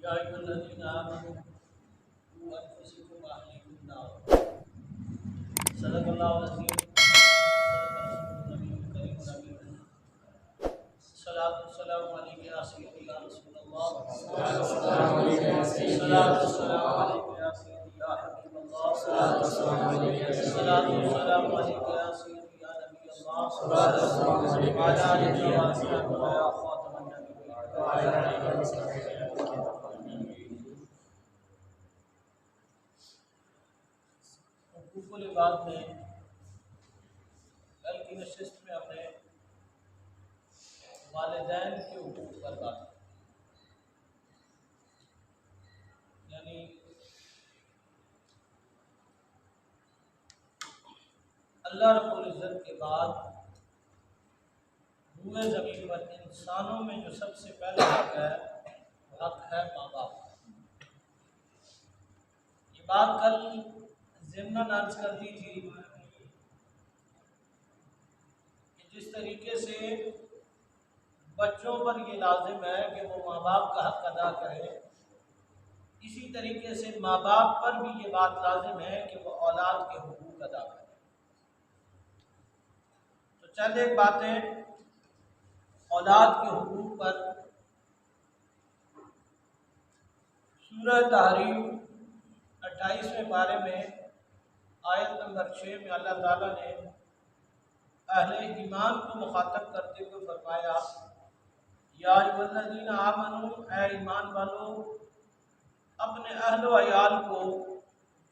या अय्युहल्लज़ीना आमनू क़ू अनफुसकुम व अहलीकुम नारा। सदक़ल्लाहुल अज़ीम। सदक़ रसूलुल नबीयुल करीमुल अमीन। सलातु वस्सलामु अलैका या सय्यदी या रसूलल्लाह। सलातु वस्सलामु अलैका या सय्यदी या हबीबल्लाह। सलातु वस्सलामु अलैका या सय्यदी या नबीयल्लाह। व अला आलिका व अस्हाबिका या ख़ातमन नबिय्यीन। हुकूकुल इबाद में कल की नशिस्त में हमने वालिदैन के हुकूक पर बात की, यानी अल्लाह रब्बुल इज़्ज़त के बाद रूए ज़मीन पर इंसानों में जो सबसे पहला हक है वो हक है माँ बाप। ये बात कल ज़िम्नन अर्ज़ कर दी थी कि जिस तरीके से बच्चों पर ये लाजिम है कि वो माँ बाप का हक अदा करें, इसी तरीके से माँ बाप पर भी ये बात लाजिम है कि वो औलाद के हुकूक अदा करें। तो चंद एक बातें औलाद के हुकूक पर। सूरह तहरीम 28वें पारे में आयत नंबर 6 में अल्लाह ताला ने अहले ईमान को मुखातब करते हुए फरमाया, या अय्युहल्लज़ीना आमनू, ऐ ईमान वालो, अपने अहल व अयाल को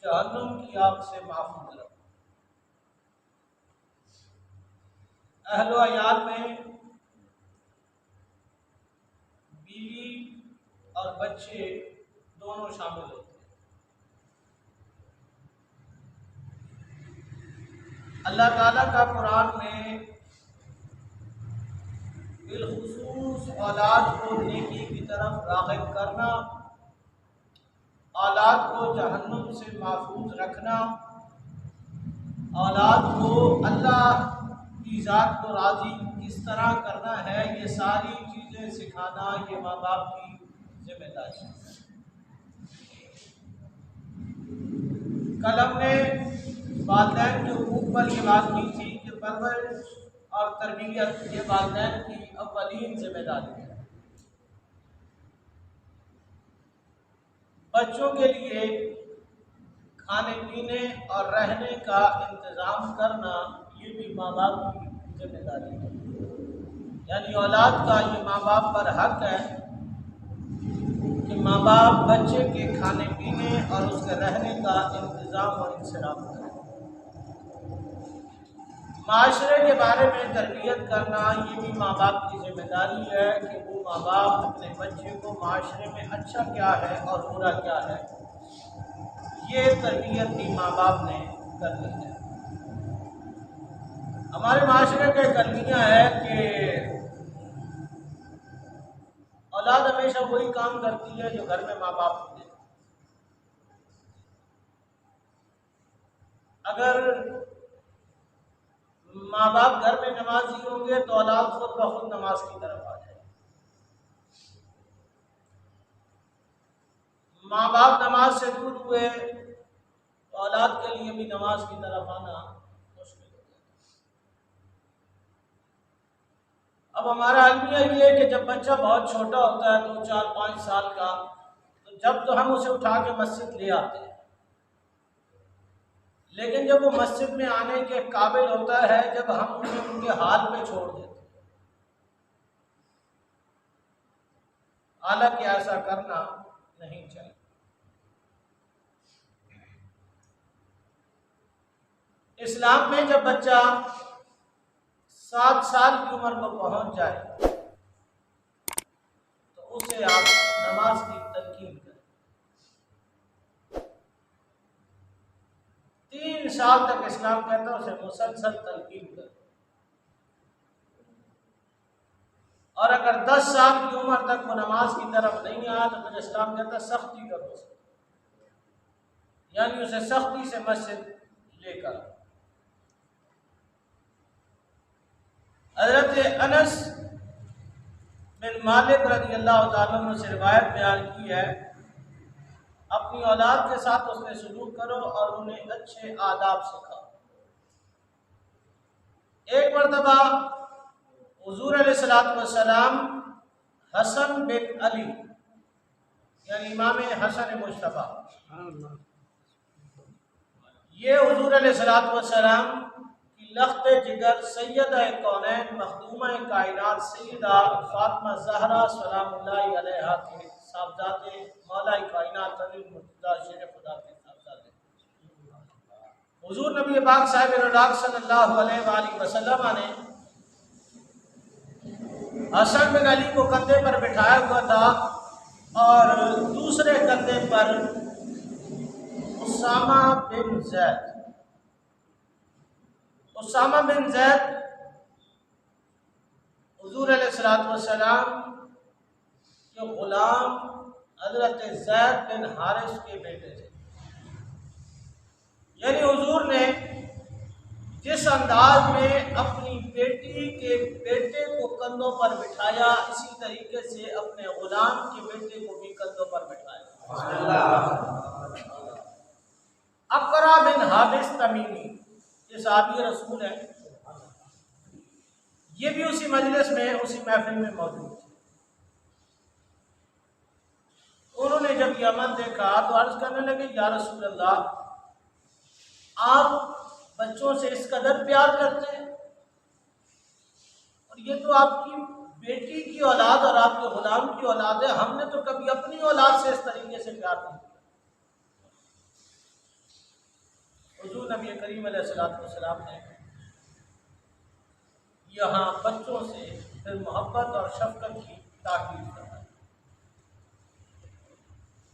जहन्नुम की आग से महफूज रखो। अहल व अयाल में बीवी और बच्चे दोनों शामिल होते हैं। अल्लाह ताला का कुरान में बिलखुसूस औलाद को नेकी की तरफ राग़िब करना, औलाद को जहन्नुम से महफूज रखना, औलाद को अल्लाह की ज़ात को राज़ी किस तरह करना है, ये सारी चीज़ें सिखाना ये माँ बाप की जिम्मेदारी है। कल हमने वालिदैन के हुकूक पर ये बात की थी कि परवरिश और तरबियत ये वालिदैन की अव्वलीन जिम्मेदारी है। बच्चों के लिए खाने पीने और रहने का इंतज़ाम करना ये भी माँ बाप की जिम्मेदारी है। यानी औलाद का ये माँ बाप पर हक है कि माँ बाप बच्चे के खाने पीने और उसके रहने का इंतज़ाम और इंतज़ाम करें। माशरे के बारे में तरबियत करना ये भी माँ बाप की जिम्मेदारी है कि वो माँ बाप अपने बच्चे को माशरे में अच्छा क्या है और बुरा क्या है, ये तरबियत भी माँ बाप ने करनी है। हमारे माशरे का एक अलमिया है कि औलाद हमेशा वही काम करती है जो घर में माँ बाप होते हैं। अगर माँ बाप घर में नमाजी होंगे तो औलाद खुद ब खुद नमाज की तरफ आ जाए। माँ बाप नमाज से दूर हुए तो औलाद के लिए भी नमाज की तरफ आना मुश्किल हो जाता है। अब हमारा अलमिया ये है कि जब बच्चा बहुत छोटा होता है, 2, 4, 5 साल का, तो जब तो हम उसे उठा के मस्जिद ले आते हैं, लेकिन जब वो मस्जिद में आने के काबिल होता है, जब हम उन्हें उनके हाल पे छोड़ देते हैं। हालांकि ऐसा करना नहीं चाहिए। इस्लाम में जब बच्चा 7 साल की उम्र को पहुंच जाए तो उसे आप नमाज की तलकीन करें। 3 साल तक इस्लाम कहता है उसे मुसलसल तलकीन करें, और अगर 10 साल की उम्र तक वो नमाज की तरफ नहीं आया तो फिर इस्लाम कहता है सख्ती करो, यानी उसे सख्ती से मस्जिद लेकर। हज़रत अनस बिन मालिक रज़ी अल्लाह तआला अन्हु से रिवायत बयान की है, अपनी औलाद के साथ उसने सलूक करो और उन्हें अच्छे आदाब सिखाओ। एक मरतबा हुजूर अलैहिस्सलातु वस्सलाम हसन बिन अली यानी इमाम हसन मुश्तबा, ये हुजूर अलैहिस्सलातु वस्सलाम की लख्त जिगर सैयदा कौनैन मखदूमा कायनात सैयदा फातिमा ज़हरा सलामुल्लाहि अलैहा के साहबजादे मौला कायनात अली मुर्तज़ा शेर खुदा के साहबजादे हुजूर नबी पाक साहिब सल्लल्लाहु अलैहि वसल्लम ने हसन बिन अली को कंधे पर बिठाया हुआ था और दूसरे कंधे पर उसामा बिन जैद। उसामा बिन जैद हुजूर अलैहिस्सलातु वस्सलाम के गुलाम हजरत जैद बिन हारिस के बेटे थे। यानी हुजूर ने जिस अंदाज में अपनी बेटी के बेटे को कंधों पर बिठाया, इसी तरीके से अपने गुलाम के बेटे को भी कंधों पर बिठाया। अकरा बिन हाबिस तमीमी, ये सहाबी रसूल है, ये भी उसी मजलिस में, उसी महफिल में मौजूद थे। उन्होंने जब यह अमल देखा तो अर्ज करने लगे, या रसूल अल्लाह, आप बच्चों से इस कदर प्यार करते हैं और ये तो आपकी बेटी की औलाद और आपके गुलाम की औलाद है, हमने तो कभी अपनी औलाद से इस तरीके से प्यार नहीं किया। हुजूर नबी करीम अलैहिस्सलातु वस्सलाम ने यहाँ बच्चों से फिर मोहब्बत और शफकत की ताकीद करना।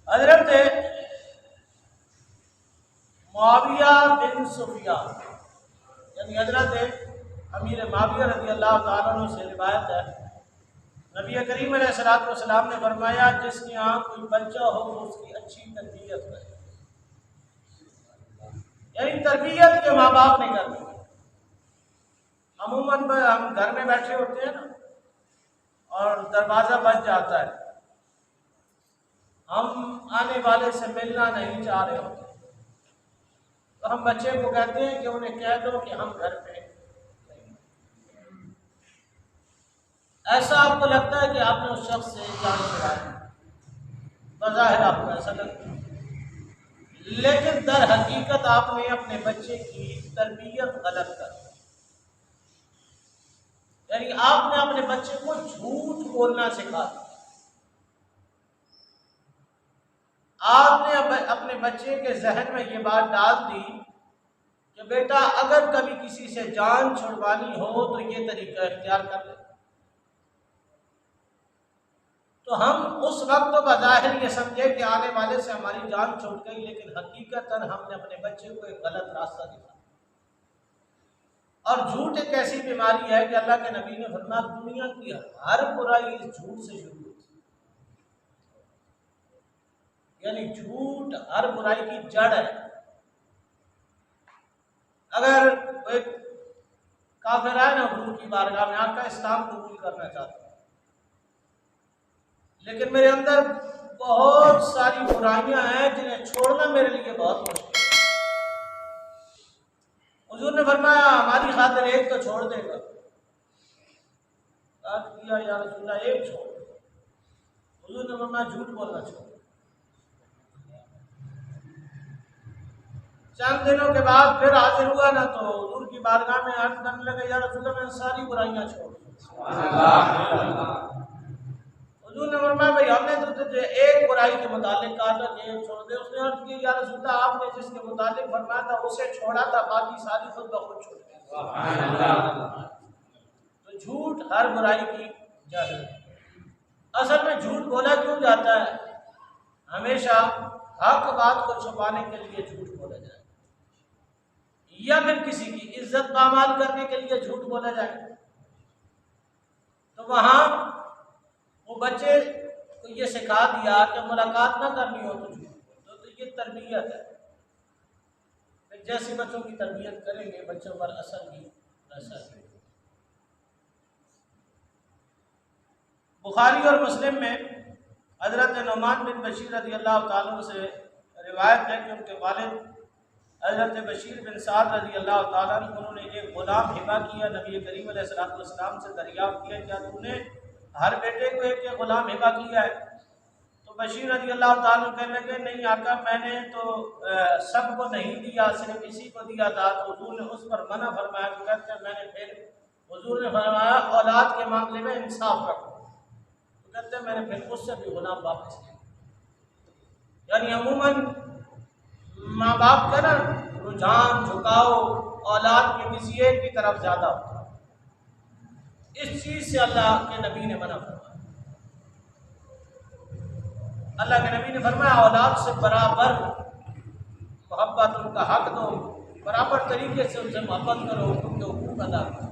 हजरत मुआविया बिन सुफियान यानी हजरत अमीर मुआविया रज़ी अल्लाह तआला अन्हु से रिवायत है, नबी करीम अलैहिस्सलातु वस्सलाम ने फरमाया, जिसके यहाँ कोई बच्चा हो वो उसकी अच्छी तरबियत करे। यानी तरबियत के माँ बाप नहीं करते। अमूमन हम घर में बैठे होते हैं ना और दरवाज़ा बज जाता है, हम आने वाले से मिलना नहीं चाह रहे होते, तो हम बच्चे को कहते हैं कि उन्हें कह दो कि हम घर पे नहीं। ऐसा आपको लगता है कि आपने उस शख्स से जान छुड़ाई, बज़ाहिर आपको ऐसा लगता है, लेकिन दर हकीकत आपने अपने बच्चे की तरबियत गलत कर दी। यानी आपने अपने बच्चे को झूठ बोलना सिखा दिया। आपने अपने बच्चे के जहन में ये बात डाल दी कि बेटा अगर कभी किसी से जान छुड़वानी हो तो ये तरीका इख्तियार कर ले। तो हम उस वक्त तो बज़ाहिर ये समझे कि आने वाले से हमारी जान छूट गई, लेकिन हकीकतन हमने अपने बच्चे को एक गलत रास्ता दिखाया। और झूठ एक ऐसी बीमारी है कि अल्लाह के नबी ने फरमाया, दुनिया की हर बुराई इस झूठ से शुरू होती है। यानी झूठ हर बुराई की जड़ है। अगर कोई काफिर है ना हुजूर की बारगाह में आकर इस्लाम कबूल करना चाहता है, लेकिन मेरे अंदर बहुत सारी बुराइयां हैं जिन्हें छोड़ना मेरे लिए बहुत मुश्किल है। हुजूर ने फरमाया, हमारी खातिर एक तो छोड़ देगा। किया या रसूलल्लाह, एक छोड़। हुजूर ने फरमाया, झूठ बोलना छोड़। चंद दिनों के बाद फिर हाजिर हुआ ना तो हुजूर की बारगाह में अर्ज करने लगे, या रसूलल्लाह, मैंने सारी बुराइयां छोड़ दी। हुजूर ने फरमाया, भाई हमने तो तुझे एक बुराई के मुतालिक कहा था कि एक छोड़ दे। उसने अर्ज किया, या रसूलल्लाह, आपने जिसके मुतालिक फरमाया था उसे छोड़ा था, बाकी सारी खुद ब खुद छूट गई। तो झूठ हर बुराई की जड़ है। असल में झूठ बोला क्यों जाता है? हमेशा हक बात को छुपाने के लिए झूठ बोला जाए, या फिर किसी की इज्जत पामाल करने के लिए झूठ बोला जाए। तो वहां वो बच्चे को ये सिखा दिया कि मुलाकात ना करनी हो तो झूठ, तो ये तरबियत है। फिर जैसे बच्चों की तरबियत करेंगे बच्चों पर असर भी असर। बुखारी और मुस्लिम में हज़रत नुमान बिन बशीर रज़ी अल्लाह तआला अन्हु से रिवायत है कि उनके वालिद हज़रत बशीर बिन साद रज़ी अल्लाह तआला अन्हु उन्होंने एक ग़ुलाम हिबा किया, नबी करीम अलैहिस्सलातु वस्सलाम से दरियाफ़्त किया, क्या तूने हर बेटे को एक एक ग़ुलाम हिबा किया है? तो बशीर रज़ी अल्लाह तआला अन्हु कहने लगे, नहीं आका, मैंने तो सबको नहीं दिया, सिर्फ इसी को दिया था। तो हुजूर ने उस पर मना फरमाया। तो कहते हैं मैंने फिर हुजूर ने फरमाया औलाद के मामले में इंसाफ रखो। तो कहते हैं मैंने फिर उससे भी गुलाम वापस किया। यानी अमूमन माँ बाप का ना रुझान झुकाव औलाद के किसी एक की तरफ ज़्यादा होता है। इस चीज़ से अल्लाह के नबी ने मना फरमाया। अल्लाह के नबी ने फरमाया औलाद से बराबर मोहब्बत, उनका हक दो, बराबर तरीके से उनसे मोहब्बत करो, उनके हुकूक अदा करो।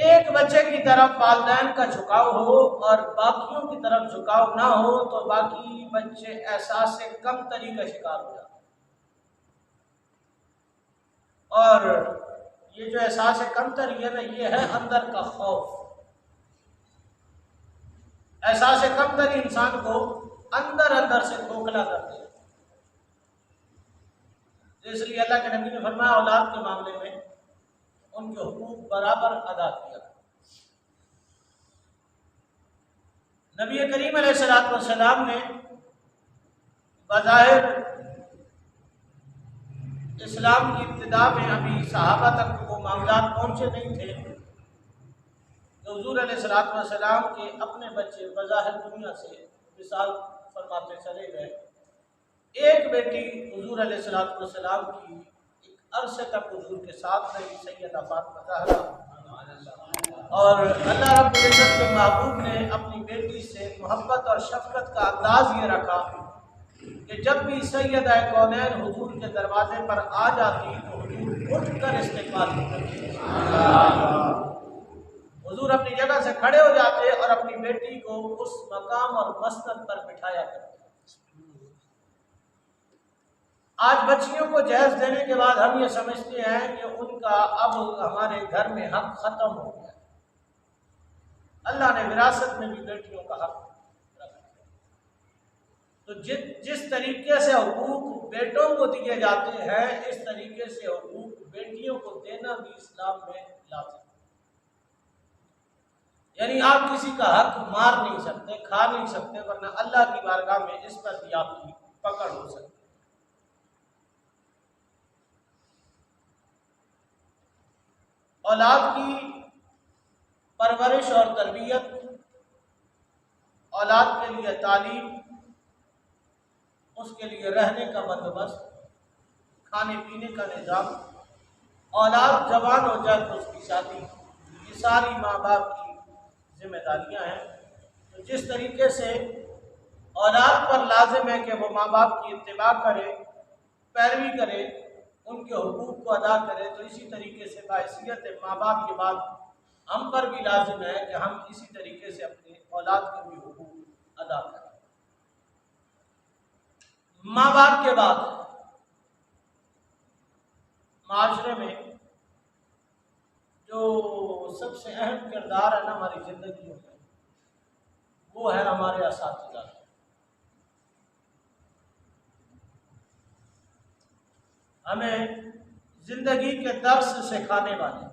एक बच्चे की तरफ वालिदैन का झुकाव हो और बाकियों की तरफ झुकाव ना हो तो बाकी बच्चे एहसास से कम तरी का शिकार हो जाते हैं। और ये जो एहसास से कम तरी है ना, ये है अंदर का खौफ। एहसास से कम तरी इंसान को अंदर अंदर से खोखला कर दे। इसलिए अल्लाह के नबी ने फरमाया औलाद के मामले में उनके हुकूक बराबर अदा किया। नबी करीम अलैहिस्सलातु वस्सलाम ने बज़ाहिर इस्लाम की इब्तिदा में अभी सहाबा तक वो मामलात पहुँचे नहीं थे तो हुजूर अलैहिस्सलातु वस्सलाम के अपने बच्चे बज़ाहिर दुनिया से मिसाल फरमाते चले गए। एक बेटी हुजूर अलैहिस्सलातु वस्सलाम की एक अरसे तक हुजूर के साथ रही, सैयदा फातिमा ज़हरा, और अल्लाह रब्बुल इज़्ज़त के महबूब ने अपनी बेटी से मोहब्बत और शफ़क़त का अंदाज़ ये रखा कि जब भी सैयदा कौनैन हुजूर के दरवाजे पर आ जाती तो हुजूर उठकर इस्तिक़बाल करते। हुजूर अपनी जगह से खड़े हो जाते और अपनी बेटी को उस मकाम और मसनद पर बिठाया करते। आज बच्चियों को जहेज देने के बाद हम ये समझते हैं कि उनका अब हमारे घर में हक खत्म हो गया। अल्लाह ने विरासत में भी बेटियों का हक रखा। तो जिस तरीके से हुकूक बेटों को दिए जाते हैं, इस तरीके से हुकूक बेटियों को देना भी इस्लाम में लाज़िम। यानी आप किसी का हक मार नहीं सकते, खा नहीं सकते, वरना अल्लाह की बारगाह में इस पर भी आपकी पकड़ हो सकती है। औलाद की परवरिश और तरबियत, औलाद के लिए तालीम, उसके लिए रहने का बंदोबस्त, खाने पीने का निज़ाम, औलाद जवान हो जाए तो उसकी शादी, ये सारी माँ बाप की जिम्मेदारियाँ हैं। तो जिस तरीके से औलाद पर लाजिम है कि वो माँ बाप की इत्तिबा करे, पैरवी करे, उनके हुकूक को अदा करे, तो इसी तरीके से बाइसियत माँ बाप के बाद हम पर भी लाजिम है कि हम इसी तरीके से अपने औलाद के भी हुकूक अदा करें। माँ बाप के बाद माशरे में जो सबसे अहम किरदार है ना हमारी ज़िंदगी में, वो है हमारे असातिज़ा। हमें ज़िंदगी के दर्स सिखाने वाले,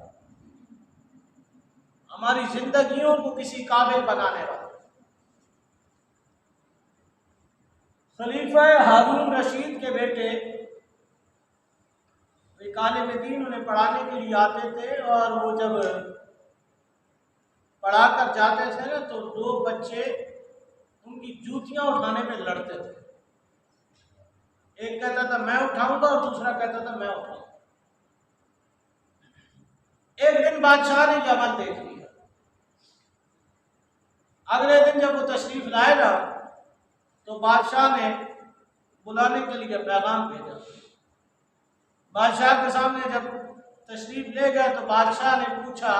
हमारी ज़िंदगियों को किसी काबिल बनाने वाले। खलीफा हारून रशीद के बेटे आलिम दीन उन्हें पढ़ाने के लिए आते थे और वो जब पढ़ा कर जाते थे ना तो दो बच्चे उनकी जूतियां उठाने में लड़ते थे। एक कहता था मैं उठाऊंगा और दूसरा कहता था मैं उठाऊंगा। एक दिन बादशाह ने ये अमल देख लिया। अगले दिन जब वो तशरीफ लाए ना तो बादशाह ने बुलाने के लिए पैगाम भेजा। बादशाह के सामने जब तशरीफ ले गए तो बादशाह ने पूछा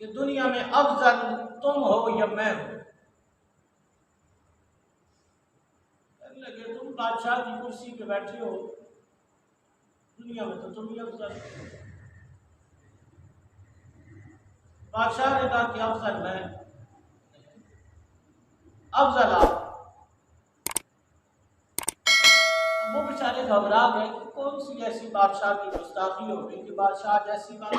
कि दुनिया में अफजल तुम हो या मैं हूं? कहने लगे तुम बादशाह की कुर्सी पे बैठे हो, दुनिया में तो तुम ही अफजल। बादशाह ने कहा कि अफजल मैं, अफजल आप। वो बेचारे घबरा गए कि कौन सी ऐसी बादशाह की गुस्ताखी हो गई कि बादशाह जैसी बात।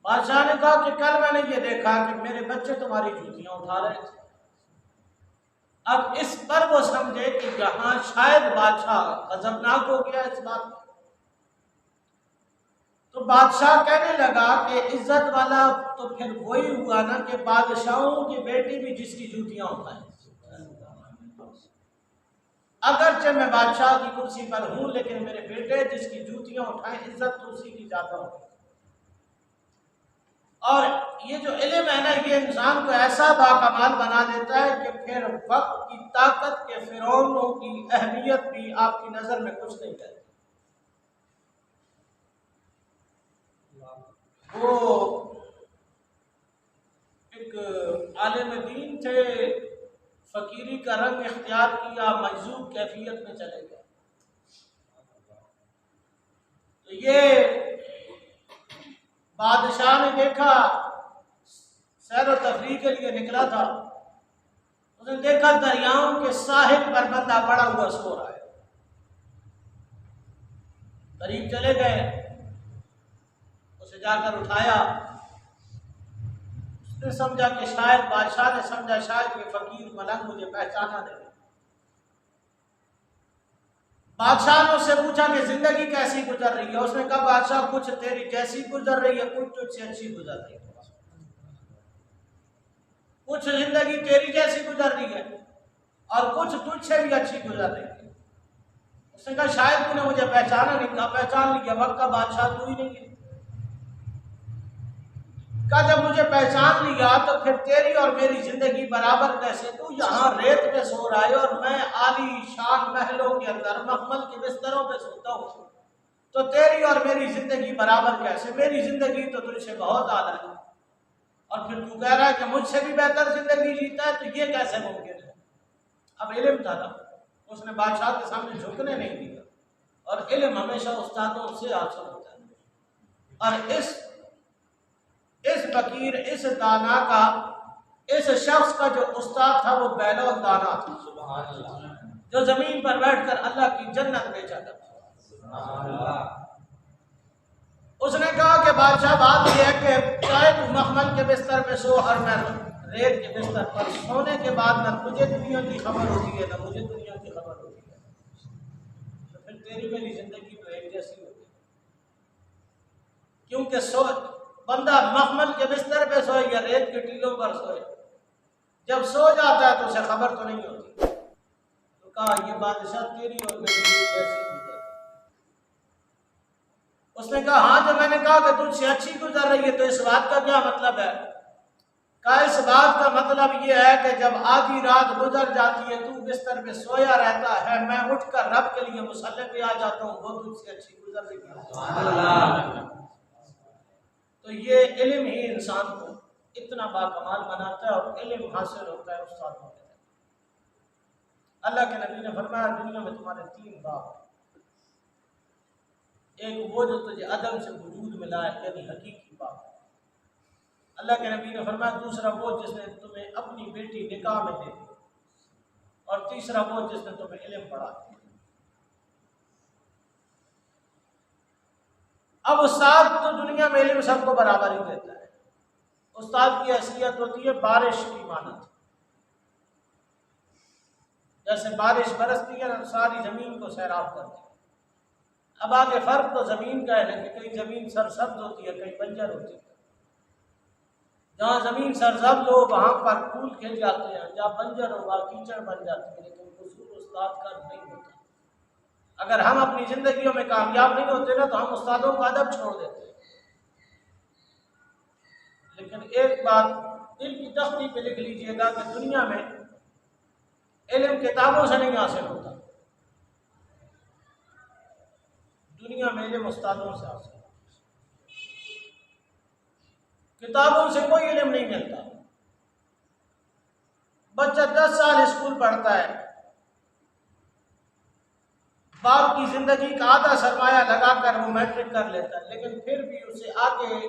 बादशाह ने कहा कि कल मैंने ये देखा कि मेरे बच्चे तुम्हारी जूतियां उठा रहे थे। अब इस पर वो समझे कि यहां शायद बादशाह गजबनाक हो गया इस बात पर। तो बादशाह कहने लगा कि इज्जत वाला तो फिर वही हुआ ना कि बादशाहों की बेटी भी जिसकी जूतियां उठाए। अगरचे मैं बादशाह की कुर्सी पर हूं, लेकिन मेरे बेटे जिसकी जूतियां उठाए, इज्जत तो उसी की ज्यादा होगी। और ये जो इल्म है ना, ये इंसान को ऐसा बाकमाल बना देता है कि फिर वक्त की ताकत के फिरौनों की अहमियत भी आपकी नजर में कुछ नहीं रहती। वो एक आलिम दीन थे, फकीरी का रंग इख्तियार किया, मजजूब कैफियत में चले गए। तो ये बादशाह ने देखा, सैर और तफरीह के लिए निकला था, उसने देखा दरियाओं के साहिल पर बंदा पड़ा हुआ सो रहा है। करीब चले गए, उसे जाकर उठाया। उसने समझा कि शायद, बादशाह ने समझा शायद ये फकीर मलंग मुझे पहचाना नहीं। बादशाह ने उससे पूछा कि जिंदगी कैसी गुजर रही है। उसने कहा बादशाह कुछ तेरी जैसी गुजर रही है, कुछ तुझसे अच्छी गुजर रही है। कुछ जिंदगी तेरी जैसी गुजर रही है और कुछ तुझसे भी अच्छी गुजर रही है। उसने कहा शायद तूने मुझे पहचाना नहीं। कहा पहचान लिया, वक्त का बादशाह तू ही नहीं है। कहा जब मुझे पहचान लिया तो फिर तेरी और मेरी जिंदगी बराबर कैसे? तू यहाँ रेत पे सो रहा है और मैं आली शान महलों के अंदर मखमल के बिस्तरों पे सोता हूँ, तो तेरी और मेरी जिंदगी बराबर कैसे? मेरी जिंदगी तो तुझसे बहुत आला है और फिर तू कह रहा है कि मुझसे भी बेहतर जिंदगी जीता है, तो ये कैसे मुमकिन है? अब इल्म था ना, उसने बादशाह के सामने झुकने नहीं दिया। और इल्म हमेशा उस्तादों से हासिल होता है। और इस फकीर, इस दाना का, इस शख्स का जो उस्ताद था वो बैलो दाना था, जो जमीन पर बैठकर अल्लाह की जन्नत बेचा था। उसने कहा कि बादशाह बात यह है कि चाहे तू मखमल के बिस्तर पे सो और मैं रेत के बिस्तर पर, सोने के बाद न तुझे दुनिया की खबर होती है न मुझे दुनिया की खबर होती है, तो फिर तेरी मेरी जिंदगी तो एक जैसी होती है। क्योंकि बंदा मखमल के बिस्तर पे सोए या रेत के टीलों पर सोए, जब सो जाता है तो उसे खबर तो नहीं होती। तो कहा ये बादशाह तेरी और मेरी जैसी गुजर। उसने कहा हाँ, जब मैंने कहा कि तुझसे अच्छी गुजर रही है तो इस बात का क्या मतलब है? कहा इस बात का मतलब ये है कि जब आधी रात गुजर जाती है, तू बिस्तर पे सोया रहता है, मैं उठकर रब के लिए मुसल्ले पे आ जाता हूँ, वो तुझसे अच्छी गुजर रही है। तो ये इल्म ही इंसान को इतना बाकमाल बनाता है और इल्म हासिल होता है उस्तादों के। अल्लाह के नबी ने फरमाया दुनिया में तुम्हारे 3 बाप, एक वो जो तुझे अदम से वजूद मिला है यानी हकीकी बाप, अल्लाह के नबी ने फरमाया दूसरा वो जिसने तुम्हें अपनी बेटी निकाह में दे दी, और तीसरा वो जिसने तुम्हें इल्म पढ़ा दिया। अब उस्ताद तो दुनिया में इल्म सबको बराबर ही देता है। उस्ताद की हैसियत होती है बारिश की मानत। जैसे बारिश बरसती है ना, सारी जमीन को सैराब करती है। अब आगे फर्क तो जमीन का है ना कि कई जमीन सरसब्ज होती है, कई बंजर होती है। जहाँ जमीन सरसब्ज हो वहां पर फूल खिल जाते हैं, जहाँ बंजर हो वहां कीचड़ बन जाती है। लेकिन कसूर उस्ताद का नहीं होता। अगर हम अपनी जिंदगियों में कामयाब नहीं होते ना तो हम उस्तादों का अदब छोड़ देते हैं। लेकिन एक बात दिल की तख्ती पे लिख लीजिएगा कि दुनिया में इल्म किताबों से नहीं हासिल होता, दुनिया में इल्म उस्तादों से हासिल होता। किताबों से कोई इल्म नहीं मिलता। बच्चा 10 साल स्कूल पढ़ता है, बाप की जिंदगी का आधा सरमाया लगाकर वो मैट्रिक कर लेता है, लेकिन फिर भी उसे आगे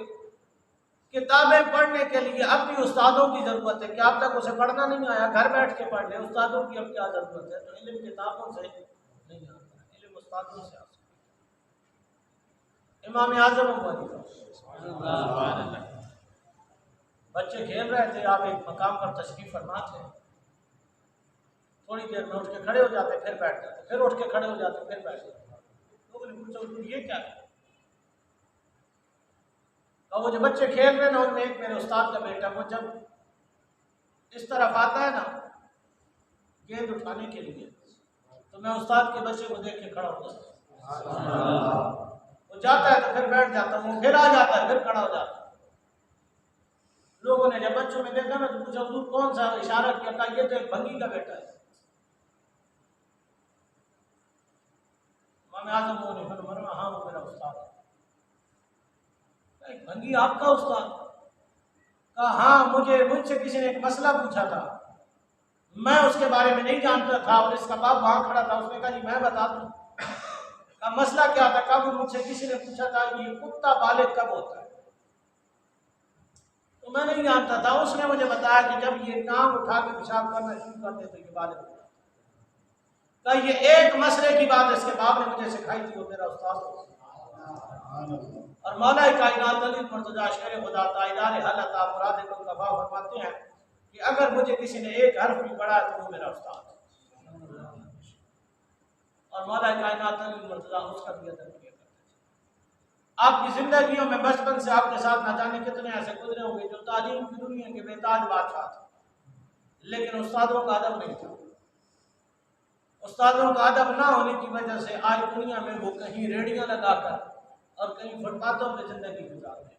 किताबें पढ़ने के लिए अब भी उस्तादों की ज़रूरत है कि आप तक उसे पढ़ना नहीं आया, घर बैठ के पढ़ ले। उस्तादों की अब क्या ज़रूरत है? तो इल्म किताबों से नहीं आता, इल्म उस्तादों से आता। इमाम आज़म अबू हनीफा, बच्चे खेल रहे थे, आप एक मकाम पर तशरीफ फरमा थे, थोड़ी देर में उठ के खड़े हो जाते, फिर बैठ जाते, फिर उठ के खड़े हो जाते, फिर बैठ जाते। लोगों ने पूछा ये क्या है? और वो जो बच्चे खेल रहे ना, उनमें एक मेरे उस्ताद का बेटा, वो जब इस तरफ आता है ना गेंद उठाने के लिए, तो मैं उस्ताद के बच्चे को देख के खड़ा हो जाता हूँ। वो जाता है तो फिर बैठ जाता हूँ, फिर आ जाता है, फिर खड़ा हो जाता है। लोगों ने जब बच्चों में देखा ना तो पूछा हुजूर कौन सा? इशारा किया, कहा ये तो एक भंगी का बेटा है। इमाम आज़म ने फरमाया हाँ वो मेरा उस्ताद है। भंगी आपका उस्ताद? कहा हाँ, मुझसे किसी ने एक मसला पूछा था, मैं उसके बारे में नहीं जानता था, और इसका बाप वहां खड़ा था, उसने कहा जी मैं बता दूं। का मसला क्या था? कहा मुझसे किसी ने पूछा था ये कुत्ता बालिग कब होता है, तो मैं नहीं जानता था। उसने मुझे बताया कि जब ये टांग उठा के पेशाब करना शुरू कर दे तो ये बालिग होता है। कहा ये एक मसले की बात इसके बाप ने मुझे सिखाई थी, वो मेरा उस्ताद। और मौला कायनात अली मुर्तजा शेर खुदा ताइदार हालत मुराद को कबा फरमाते हैं कि अगर मुझे किसी ने एक हर्फ भी पढ़ा तो वो मेरा उस्ताद, और मौला कायनात अली मुर्तजा उसका भी अदब किया करते थे। आपकी जिंदगियों में बचपन से आपके साथ न जाने कितने ऐसे गुजरे होंगे जो तालीम की दुनिया के बेताज बादशाह थे, लेकिन उस्तादों का अदब नहीं था। उस्तादों का अदब ना होने की वजह से आज दुनिया में वो कहीं रेडियां लगाकर और कहीं फुटपाथों में जिंदगी गुजार रहे।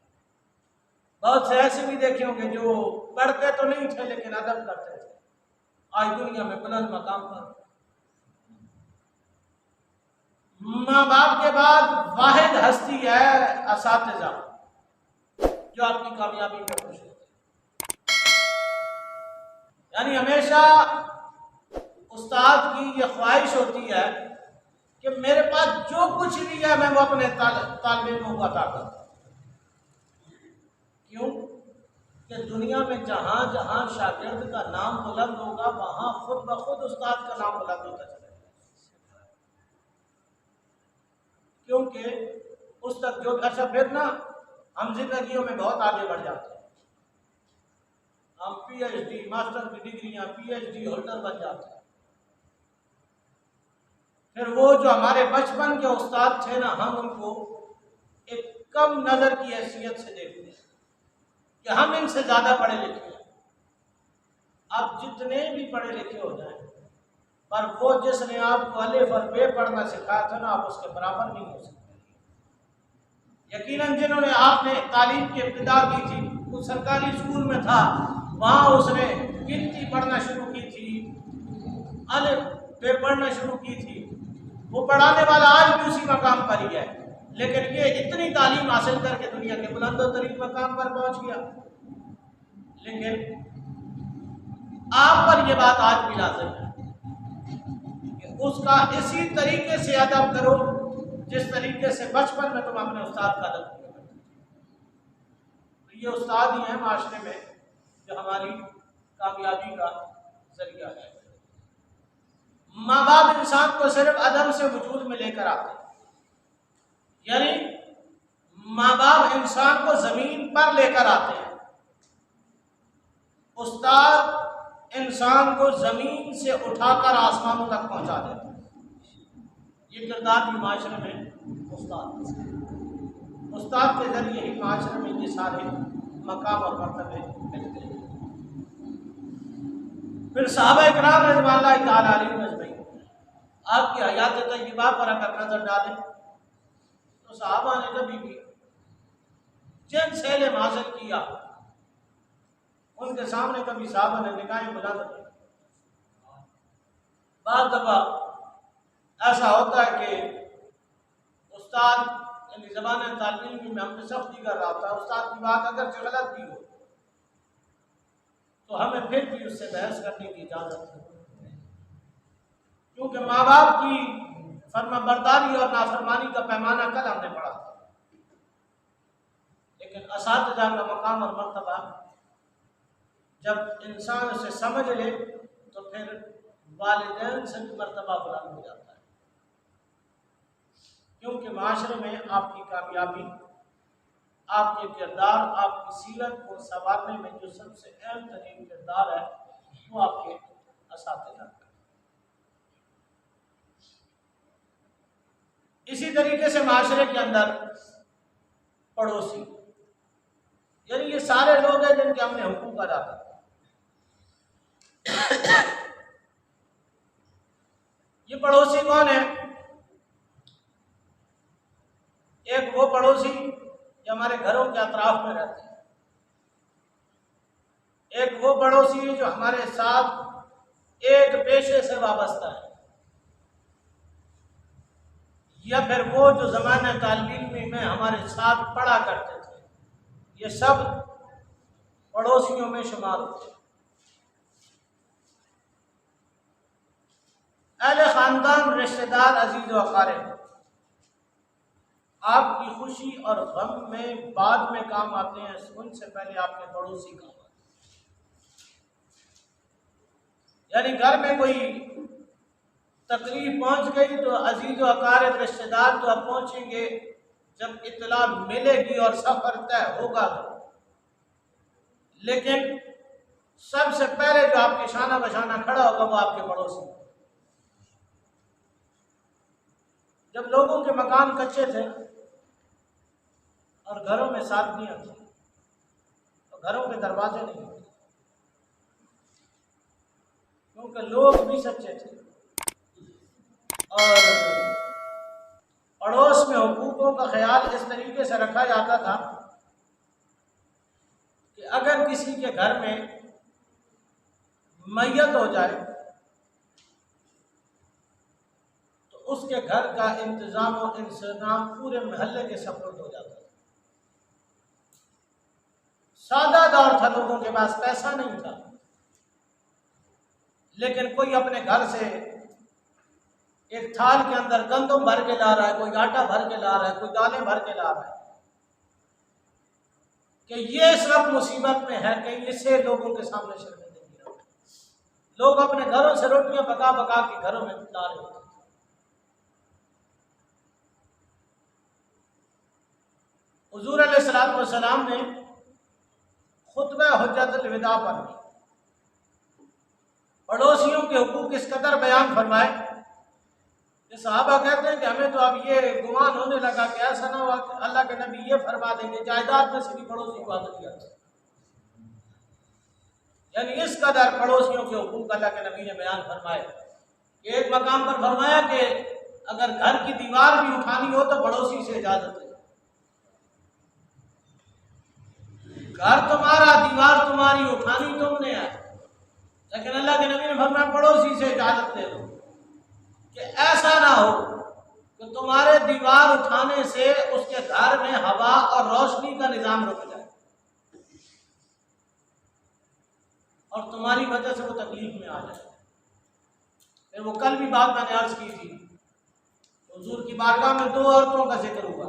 बहुत से ऐसे भी देखे होंगे जो पढ़ते तो नहीं थे लेकिन अदब करते थे, आज दुनिया में बुलंद मकाम पर। माँ बाप के बाद वाहिद हस्ती है असातिज़ा जो आपकी कामयाबी में खुश होते हैं। यानी हमेशा उस्ताद की ये ख्वाहिश होती है कि मेरे पास जो कुछ भी है मैं वो अपने तालिब इल्मों को अता करता हूं। क्यों कि दुनिया में जहां जहां शागिर्द का नाम बुलंद होगा वहां खुद ब खुद उस्ताद का नाम बुलंद होता चलेगा। क्योंकि उस तक जो अच्छा फिर ना हम जिंदगियों में बहुत आगे बढ़ जाते हैं, हम PhD मास्टर की डिग्रियां PhD होल्डर बन जाते हैं। फिर वो जो हमारे बचपन के उस्ताद थे ना, हम उनको एक कम नजर की हैसियत से देखते हैं कि हम इनसे ज्यादा पढ़े लिखे हैं। आप जितने भी पढ़े लिखे हो जाए, पर वो जिसने आपको अलिफ और बे पढ़ना सिखाया था ना, आप उसके बराबर नहीं हो सकते। यकीनन जिन्होंने आपने तालीम की इब्तिदा की थी, वो सरकारी स्कूल में था, वहां उसने गिनती पढ़ना शुरू की थी, अलिफ बे पढ़ना शुरू की थी। वो पढ़ाने वाला आज भी उसी मकाम पर ही है, लेकिन ये इतनी तालीम हासिल करके दुनिया के बुलंदतरीन मकाम पर पहुंच गया। लेकिन आप पर यह बात आज भी लाज़िम है कि उसका इसी तरीके से अदब करो जिस तरीके से बचपन में तुम अपने उस्ताद का अदब किया करते थे। तो ये उस्ताद ही है माशरे में जो हमारी कामयाबी का जरिया है। माँ बाप इंसान को सिर्फ अदब से वजूद में लेकर आते हैं, यानी माँ बाप इंसान को जमीन पर लेकर आते हैं, उस्ताद इंसान को जमीन से उठाकर आसमानों तक पहुंचा देते हैं। ये किरदार भी माशरे में उस्ताद के जरिए ही माशरे में ये सारे मकाम और मर्तबे मिलते हैं। फिर सहाबा इकराम रज़ियल्लाहु तआला अलैहिम अजमईन आपकी हयात तय्यबा पर अगर नजर डालें तो सहाबा ने कभी भी जिनसे इल्म हासिल किया उनके सामने कभी सहाबा ने निगाहें बुलंद की। बाद दफा ऐसा होता है कि उस्ताद यानी ज़बान तालीम में हमने सख्ती कर रहा था, उस्ताद की बात अगर गलत भी हो तो हमें फिर भी उससे बहस करने की इजाजत है, क्योंकि माँ बाप की फर्माबरदारी और नाफरमानी का पैमाना कल हमने पढ़ा था। लेकिन असातिज़ा का मकाम और मर्तबा जब इंसान उसे समझ ले तो फिर वालिदैन से भी मर्तबा बुलंद हो जाता है, क्योंकि माशरे में आपकी कामयाबी, आपके किरदार, आपकी सीरत को संवारने में जो सबसे अहम तरीन किरदार है वो आपके असातिज़ा का। इसी तरीके से माशरे के अंदर पड़ोसी, यानी ये सारे लोग हैं जिनके हमने हुकूक अदा किए। ये पड़ोसी कौन है? एक वो पड़ोसी जो हमारे घरों के अतराफ में रहते हैं, एक वो पड़ोसी जो हमारे साथ एक पेशे से वाबस्ता है, या फिर वो जो ज़माने तालीम में हमारे साथ पढ़ा करते थे। ये सब पड़ोसियों में शुमार होते हैं। अहले ख़ानदान, रिश्तेदार, अजीज़ व अक़ारिब आपकी खुशी और गम में बाद में काम आते हैं, उनसे पहले आपके पड़ोसी काम आते हैं। यानी घर में कोई तकलीफ पहुंच गई तो अजीज़ व अक़ारिब, रिश्तेदार तो अब पहुंचेंगे जब इत्तला मिलेगी और सफ़र तय होगा तो, लेकिन सबसे पहले जो आपके शाना बशाना खड़ा होगा वो आपके पड़ोसी। जब लोगों के मकान कच्चे थे और घरों में सादगियां थी तो घरों के दरवाजे नहीं होते, क्योंकि लोग भी सच्चे थे और पड़ोस में हुकूकों का ख्याल इस तरीके से रखा जाता था कि अगर किसी के घर में मैयत हो जाए तो उसके घर का इंतजाम और इंतजाम पूरे महल्ले के सपोर्ट हो जाता था। सादा दौर था, लोगों के पास पैसा नहीं था, लेकिन कोई अपने घर से एक थाल के अंदर गंदम भर के ला रहा है, कोई आटा भर के ला रहा है, कोई दालें भर के ला रहा है कि ये सब मुसीबत में है कि इसे लोगों के सामने शर्मिंदगी हो। लोग अपने घरों से रोटियां पका पका के घरों में ला रहे होते। हुजूर अलैहिस्सलातु वस्सलाम ने खुतबा हुज्जतुल विदा पर पड़ोसियों के हुकूक इस कदर बयान फरमाए कि सहाबा कहते हैं कि हमें तो अब ये गुमान होने लगा कि ऐसा ना हुआ कि अल्लाह के नबी ये फरमा देंगे जायदाद में से भी पड़ोसी को हक दिया। यानी इस कदर पड़ोसियों के हुकूक अल्लाह के नबी ने बयान फरमाए। एक मकाम पर फरमाया कि अगर घर की दीवार भी उठानी हो तो पड़ोसी से इजाजत है। घर तुम्हारा, दीवार तुम्हारी, उठानी तुमने है, लेकिन अल्लाह के नबी ने फरमाया पड़ोसी से इजाजत ले लो कि ऐसा ना हो कि तुम्हारे दीवार उठाने से उसके घर में हवा और रोशनी का निजाम रुक जाए और तुम्हारी वजह से वो तकलीफ में आ जाए। फिर वो कल भी बात मैंने अर्ज की थी, हुजूर की बारगाह में दो औरतों का जिक्र हुआ,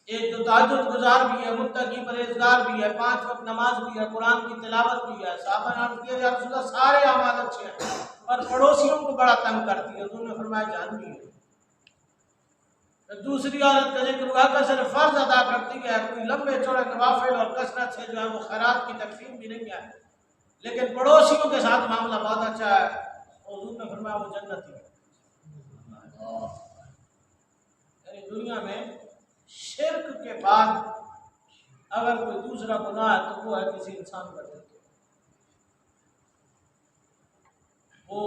एक जो ताजुद गुजार भी है, मुत्तकी परहेजगार भी है, 5 वक्त नमाज भी है, कुरान की तिलावत भी है। साहबा ने अर्ज किया या रसूल अल्लाह सारे अमाल अच्छे हैं पर पड़ोसियों को बड़ा तंग करती है, उन्होंने फरमाया जानती है। तो दूसरी औरत का जिक्र हुआ कि सिर्फ फर्ज अदा करती है, कोई लंबे चौड़े नवाफिल और कसरत से जो है वो खैरात की तकसीम भी नहीं है, लेकिन पड़ोसियों के साथ मामला बहुत अच्छा है। हुजूर ने फरमाया वो जन्नती है। यानी दुनिया में शिर्क के बाद अगर कोई दूसरा गुनाह है तो वो है किसी इंसान का दिल। वो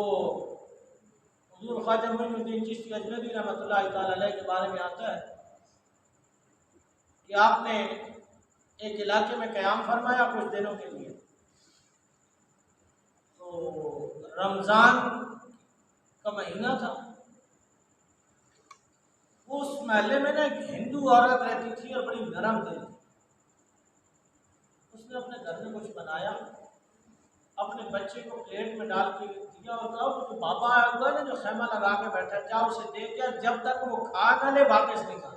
हुजूर ख्वाजा मोइनुद्दीन चिश्ती अजनबी रहमतुल्लाह तआला अलैह के बारे में आता है कि आपने एक इलाके में क़याम फरमाया कुछ दिनों के लिए। तो रमज़ान का महीना था, उस महल्ले में ना एक हिंदू औरत रहती थी और बड़ी नरम दिल थी। उसने अपने घर में कुछ बनाया, अपने बच्चे को प्लेट में डाल के दिया और कहा वो जो बाबा आएगा ना जो खेमा लगा के बैठा, जाओ उसे दे के जब तक वो खा ना ले वापस नहीं खा।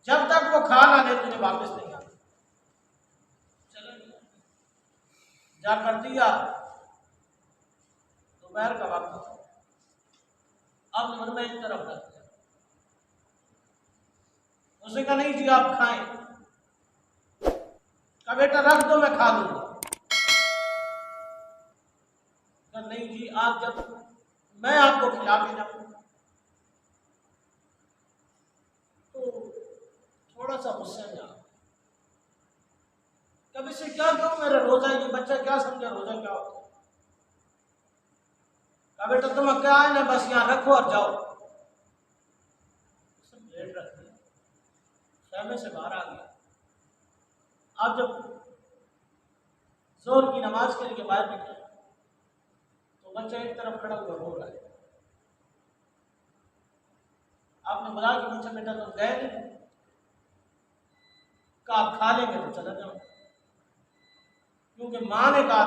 जब तक वो खा ना ले तुझे वापस नहीं आना। चलो जा कर दिया, दोपहर का वक्त था, अब मन में एक तरफ रख दिया। उसने कहा नहीं जी आप खाएं। कहा बेटा रख दो मैं खा लूंगा। कहा नहीं जी आप जब मैं आपको खिला के जाऊंगा। तो थोड़ा सा गुस्से में आ, कभी से क्या कहूं मेरा रोजा, ये बच्चा क्या समझा रोजा क्या होता है। कहा बेटा तुम क्या है ना बस यहाँ रखो और जाओ। प्लेट रख दिया, सहमे से बाहर आ गया। अब जब जोर की नमाज के लिए बाहर निकला तो बच्चा एक तरफ खड़ा हुआ रो रहा है। आपने बुला के पूछा बेटा तुम गए नहीं? कहा आप खा लेंगे तो चला जाओ। क्योंकि माँ ने कहा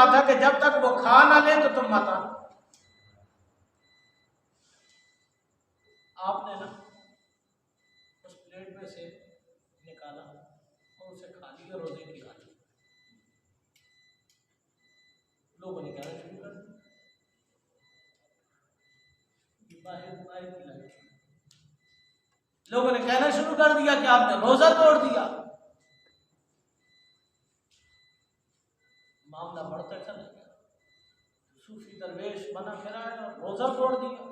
था कि जब तक वो खा ना ले तो तुम मत आना। आपने ना उस प्लेट में से निकाला और उसे खा लिया, रोजे की हालत। लोगों ने कहना शुरू कर दिया लोगों ने कहना शुरू कर दिया कि आपने रोजा तोड़ दिया। मामला बढ़ता चला गया, सूफी दरवेश बना फिरा है और रोजा तोड़ दिया।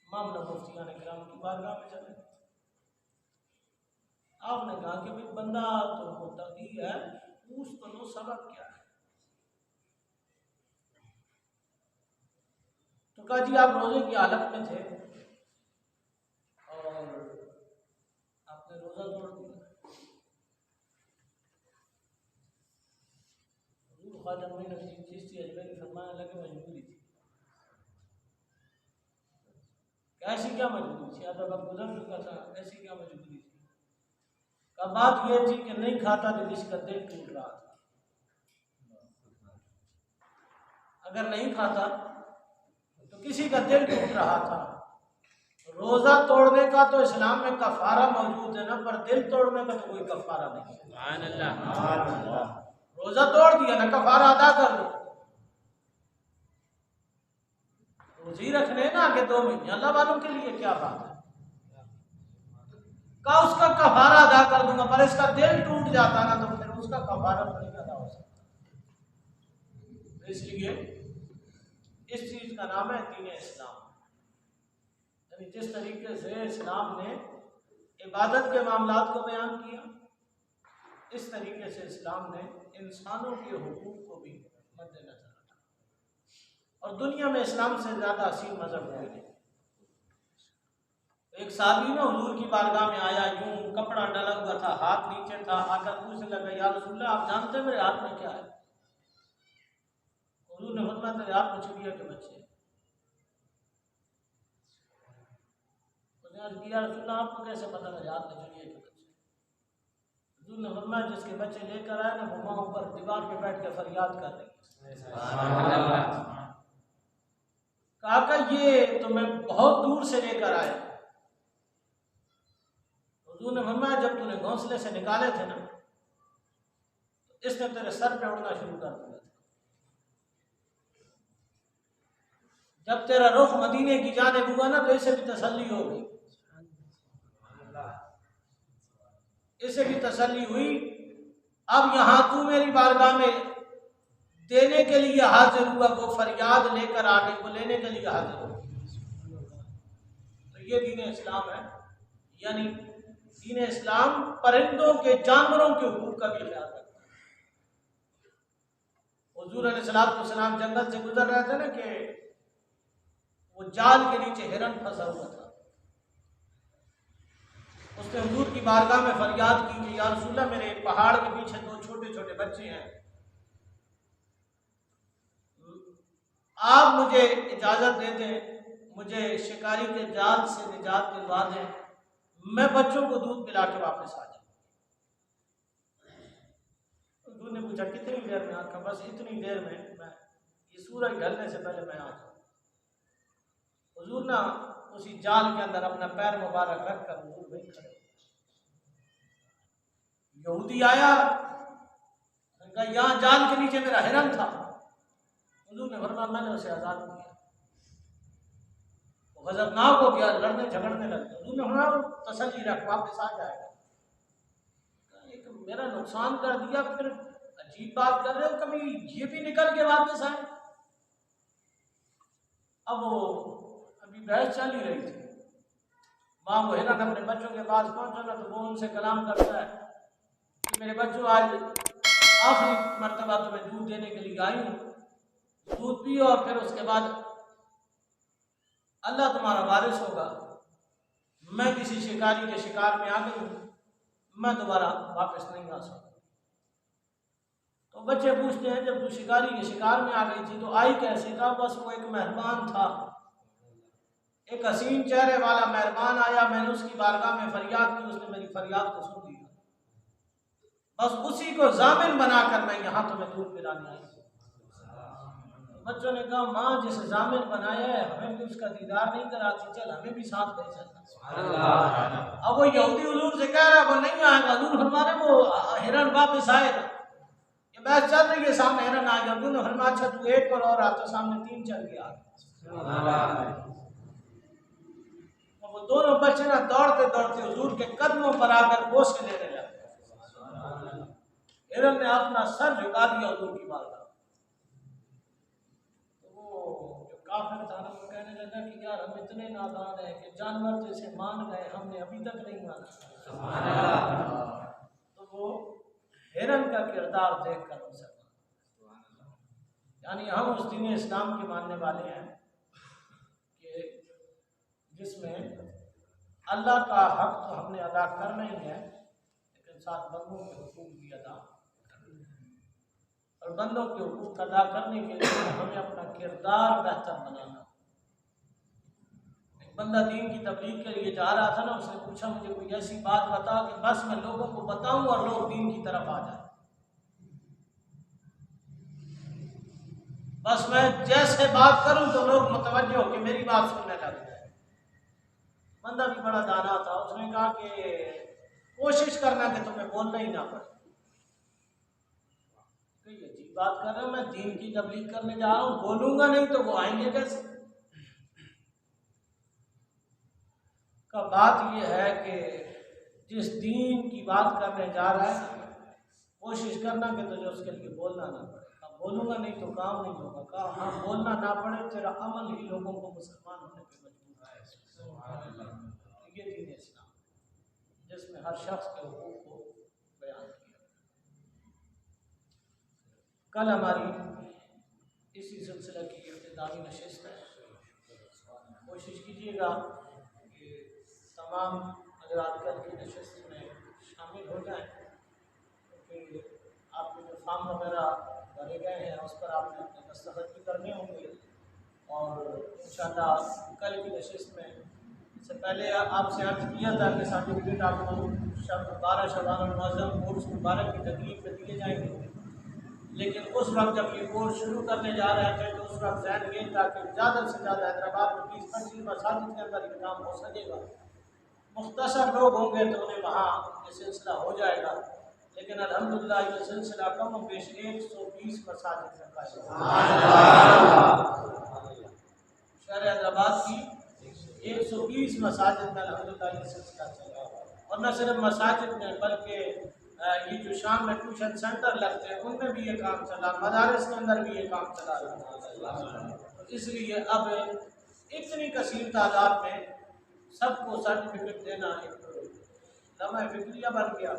मामला मुफ्तियान किराम की बारगाह में चले। आपने कहा कि भाई बंदा तो मुत्तकी है, पूछ तो लो सबक क्या है। तो कहा जी आप रोजे की हालत में थे और आपने रोजा तोड़ दिया। ख्वाजा मोइनुद्दीन चिश्ती अजमेरी फरमाने लगे मजबूरी थी। ऐसी क्या मजबूरी थी? अब गुजर चुका था, ऐसी क्या मजबूरी थी? का बात यह थी कि नहीं खाता तो जिसका दिल टूट रहा था। अगर नहीं खाता तो किसी का दिल टूट रहा था। रोजा तोड़ने का तो इस्लाम में कफारा मौजूद है ना, पर दिल तोड़ने का तो कोई कफारा नहीं। रोजा तोड़ दिया ना, कफारा अदा कर दो। रोजी रखने ना आगे 2 महीने, अल्लाह वालों के लिए क्या बात है। का उसका कफारा अदा कर दूंगा, पर इसका दिल टूट जाता ना तो फिर उसका कफारा नहीं अदा हो सकता। इसलिए इस चीज का नाम है दीन इस्लाम। यानी जिस तरीके से इस्लाम ने इबादत के मामलात को बयान किया, इस तरीके से इस्लाम ने इंसानों के हुकूक को भी मद्देनजर रखा। और दुनिया में इस्लाम से ज्यादा हसीन मजहब कोई नहीं। एक साहबी ना हुजूर की बारगाह में आया, यूं कपड़ा डाला हुआ था, हाथ नीचे था, आकर पूछने लगा या रसूलल्लाह आप जानते हैं मेरे हाथ में क्या है? हुजूर ने फरमाया तेरे हाथ में चिड़िया के बच्चे। या रसूलल्लाह आपको कैसे पता मेरे हाथ में चिड़िया के बच्चे? हुजूर ने फरमाया जिसके बच्चे लेकर आए ना वो माँ ऊपर दीवार पे बैठ के फरियाद कर रही है। कहा कि ये तो मैं बहुत दूर से लेकर आया। हुजूर ने फरमाया जब तूने घोंसले से निकाले थे ना तो इसने तेरे सर पे उड़ना शुरू कर दिया था। जब तेरा रुख मदीने की जानिब हुआ ना तो इसे भी तसल्ली हो गई, इसे भी तसल्ली हुई। अब यहां तू मेरी बारगाह में देने के लिए हाजिर हुआ, वो फरियाद लेकर आ गई, वो लेने के लिए हाजिर हो। तो ये दीन इस्लाम है। यानी दीन इस्लाम परिंदों के, जानवरों के हुकूक का भी ख्याल रखता है। हुजूर अलैहिस्सलाम जंगल से गुजर रहे थे ना कि वो जाल के नीचे हिरन फंसा हुआ था। उसने हुजूर की बारगाह में फरियाद की कि या रसूलल्लाह मेरे पहाड़ के पीछे 2 छोटे छोटे बच्चे हैं, आप मुझे इजाजत दे दें, मुझे शिकारी के जाल से निजात दिलवा दें, मैं बच्चों को दूध पिला के वापस आ जाऊं। हुजूर ने पूछा कितनी देर में? आका बस इतनी देर में, मैं ये सूरज ढलने से पहले मैं आ जाऊं। हुजूर ना उसी जाल के अंदर अपना पैर मुबारक रख कर हुजूर भाई खड़े। यहूदी आया, कहा यहाँ जाल के नीचे मेरा हिरन था। हुजूर ने फरमाया मैंने उसे आजाद किया। वो गजबनाक हो गया, लड़ने झगड़ने लगे। हुजूर ने फरमाया तसल्ली रख, वापस आ जाएगा। एक मेरा नुकसान कर दिया, फिर अजीब बात कर रहे हो, कभी ये भी निकल के वापस आए। अब वो अभी बहस चल ही रही थी। माँ वो हिरन अपने बच्चों के पास पहुंचा ना, तो वो उनसे कलाम करता है कि मेरे बच्चों, आज आखिरी मर्तबा तुम्हें दूध देने के लिए आई हूँ, दूध पियो और फिर उसके बाद अल्लाह तुम्हारा वारिस होगा। मैं किसी शिकारी के शिकार में आ गई हूँ, मैं दोबारा वापस नहीं आ सकता। तो बच्चे पूछते हैं जब तू शिकारी के शिकार में आ गई थी तो आई कैसे? कहा बस वो एक मेहरबान था, एक हसीन चेहरे वाला मेहरबान आया, मैंने उसकी बारगाह में फरियाद की, उसने मेरी फरियाद को सुन लिया, बस उसी को जामिन बनाकर मैं यहाँ तुम्हें दूध पिलाने आई। बच्चों ने कहा माँ जिसे जामिन बनाया है हमें भी उसका दीदार नहीं कराती, चल हमें भी साथ ले चलना। अब वो यहूदी हुजूर से कह रहा वो नहीं आएगा। हुजूर फरमा रहे वो हिरन वापस आएगा। ये बात चल रही है, सामने हिरन आ गया। हुजूर ने फरमाया अच्छा तू एक और आता, सामने 3 चल गया। वो दोनों बच्चे ना दौड़ते दौड़ते हुजूर के कदमों पर आकर बोस के लेने लगे। हिरन ने अपना सर झुका दिया हुजूर की बात। काफिर था ना, वो कहने लगा कि यार हम इतने नादान हैं कि जानवर तो इसे मान गए, हमने अभी तक नहीं माना। तो वो हिरन का किरदार देखकर मुसलमान, यानी हम उस दीन इस्लाम के मानने वाले हैं कि जिसमें अल्लाह का हक तो हमने अदा करना ही है, लेकिन साथ बंदों के हुकूक भी अदा, और बंदों के हुकूक अदा करने के लिए हमें अपना किरदार बेहतर बनाना। एक बंदा दीन की तबलीग के लिए जा रहा था ना, उसने पूछा मुझे कोई ऐसी बात बता कि बस मैं लोगों को बताऊं और लोग दीन की तरफ आ जाए, बस मैं जैसे बात करूं तो लोग मुतवज्जो होकर मेरी बात सुनने लग जाए। बंदा भी बड़ा दाना था, उसने कहा कि कोशिश करना कि तुम्हें बोलना ही ना पड़े। बात कर रहा हूं, मैं दीन की तबलीग करने जा रहा हूं, बोलूंगा नहीं तो वो आएंगे कैसे? का बात यह है कि जिस दीन की बात करने जा रहा है कोशिश करना कि तुझे उसके लिए बोलना ना पड़े। अब बोलूंगा नहीं तो काम नहीं होगा। कहा हाँ बोलना ना पड़े, तेरा अमल ही लोगों को मुसलमान होने पे मजबूर है। ये दीन इस्लाम जिसमें हर शख्स के हुकूक को बयान किया। कल हमारी इसी सिलसिले की इब्तिदाई नशिस्त है। कोशिश कीजिएगा कि तमाम हज़रात कल की नशिस्त में शामिल हो जाएं, क्योंकि आपके जो फॉर्म वगैरह भरे गए हैं उस पर आपने अपने दस्तखत भी करने होंगे, और इंशाअल्लाह कल की नशिस्त में इससे पहले आपसे अर्ज़ किया था कि सर्टिफिकेट आपको 12 शबानुल मुअज़्ज़म कोर्स मुबारक की तकलीफ में दिए जाएंगे, लेकिन उस वक्त जब ये कोर्स शुरू करने जा रहे थे तो उस वक्त जहन ये था कि ज़्यादा से ज़्यादा हैदराबाद में 20-25 मसाजिद के अंदर ये काम हो सकेगा। मुख्तसर लोग होंगे तो उन्हें वहाँ ये सिलसिला हो जाएगा, लेकिन अल्हम्दुलिल्लाह ये सिलसिला कम और बेश 120 मसाजिद में शहर हैदराबाद की 120 मसाजिद में अल्हम्दुलिल्लाह ये सिलसिला चला। और न सिर्फ मसाजिद में बल्कि ये जो शाम में ट्यूशन सेंटर लगते हैं उनमें भी ये काम चला, मदारिस के अंदर भी ये काम चला रहा। इसलिए अब इतनी कसीर तादाद में सबको सर्टिफिकेट देना एक लम्हा फिक्रिया बन गया।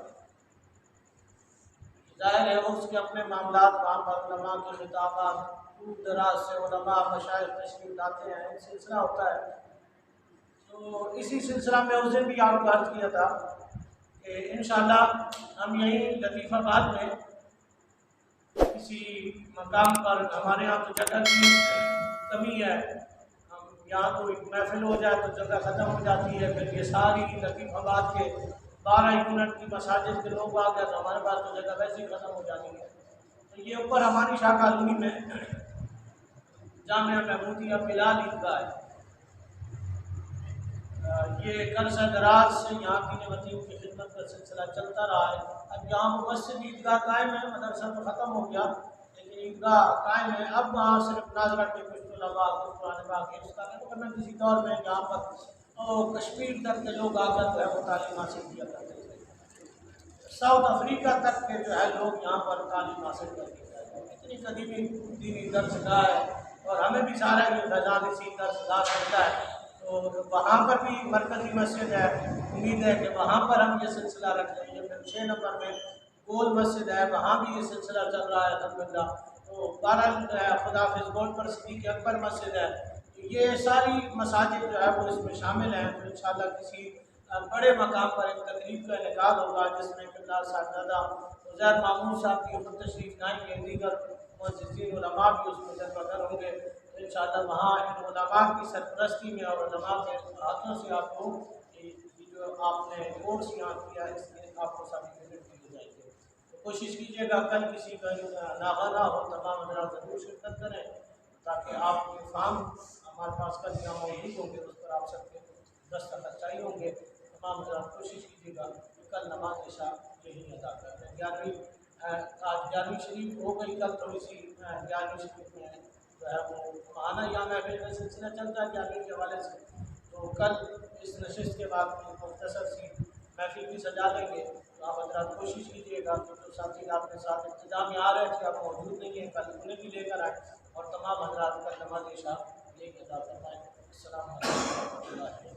जाहिर है उसके अपने मामलात वहाँ पर उलमा के खिताबात दूर दराज से उलमा मशाइख तशरीफ लाते हैं, एक सिलसिला होता है। तो इसी सिलसिला में उस दिन भी आपको अर्ज़ किया था कि इंशाअल्लाह हम यहीं लतीफ़ाबाद में किसी मकाम पर, हमारे यहाँ तो जगह की कमी है, हम यहाँ कोई महफिल हो जाए तो जगह ख़त्म हो जाती है, फिर ये सारी लतीफ़ाबाद के 12 यूनिट की मसाजिद के लोग आ गए तो हमारे पास तो जगह वैसे ही ख़त्म हो जाती है। तो ये ऊपर हमारी शाह कॉलोनी में जामिया महमूदिया बिलाल ईदगाह है, ये कर्ज दराज से यहाँ की नमतीयों की खिदमत का सिलसिला चलता रहा है। अब यहाँ मस्जिद ईदगाह कायम है, मदरसा तो ख़त्म हो गया लेकिन ईदगाह कायम है। अब वहाँ सिर्फ नाजरा के कुछ तलबा कुछ पुराने बाकी उसका वरना किसी दौर में यहाँ पर कश्मीर तक के लोग आकर जो है वो तालीम हासिल किया करते थे। साउथ अफ्रीका तक के जो है लोग यहाँ पर तालीम हासिल करते थे। इतनी कदीमी दीनी दर्सगाह है और हमें भी सारा ये फैजान इसी दर्सगाह करता है। तो वहाँ पर भी मरकज़ी मस्जिद है, उम्मीद है कि वहाँ पर हम ये सिलसिला रख लेंगे। फिर 6 नंबर में गोल मस्जिद है, वहाँ भी ये सिलसिला चल रहा है अल्हम्दुलिल्लाह। तो 12 खुदाफिज गोल पर सिद्दीक़ अकबर मस्जिद है। ये सारी मसाजिद जो है वो इसमें शामिल हैं। तो इंशाअल्लाह किसी बड़े मकाम पर एक तकरीब का इनेकाद होगा जिसमें किरदार साहबजादा उज़ैर मामून साहब की खुद तशरीफ़ लाएंगे, दीगर मुअज़्ज़िज़ीन उलमा भी उसमें जलवागर होंगे। तो इंशाअल्लाह वहाँ इन उलमा की सरपरस्ती में और उलमा के हाथों से आपको जो आपने कोर्स यहाँ किया इसमें आपको सर्टिफिकेट दिए जाएंगे। तो कोशिश कीजिएगा कल किसी का नागा ना हो, तमाम हज़रात ज़रूर शिरकत करें ताकि आपके फार्म हमारे पास कल यहाँ मौजूद होंगे, उस पर आप सबके दस्तखत चाहिए होंगे। तमाम हज़रात कोशिश कीजिएगा कि कल नमाज इशा यही अदा कर दें। 11वीं आज 11वीं शरीफ हो गई, कल थोड़ी सी 11वीं शरीफ में जो है वो माना या महफिल का सिलसिला चलता है 11वीं के हवाले से। तो कल इस नशिस्त के बाद मुख्तसर सी महफिल भी सजा लेंगे। तो आप हज़रात कोशिश कीजिएगा कि जो साथी आपके साथ इब्तिदा में आ रहे थे आप मौजूद नहीं है, कल उन्हें भी लेकर आए और तमाम हज़रात का नमाज इशा यही अदा करवाएँ। अस्सलाम वालेकुम।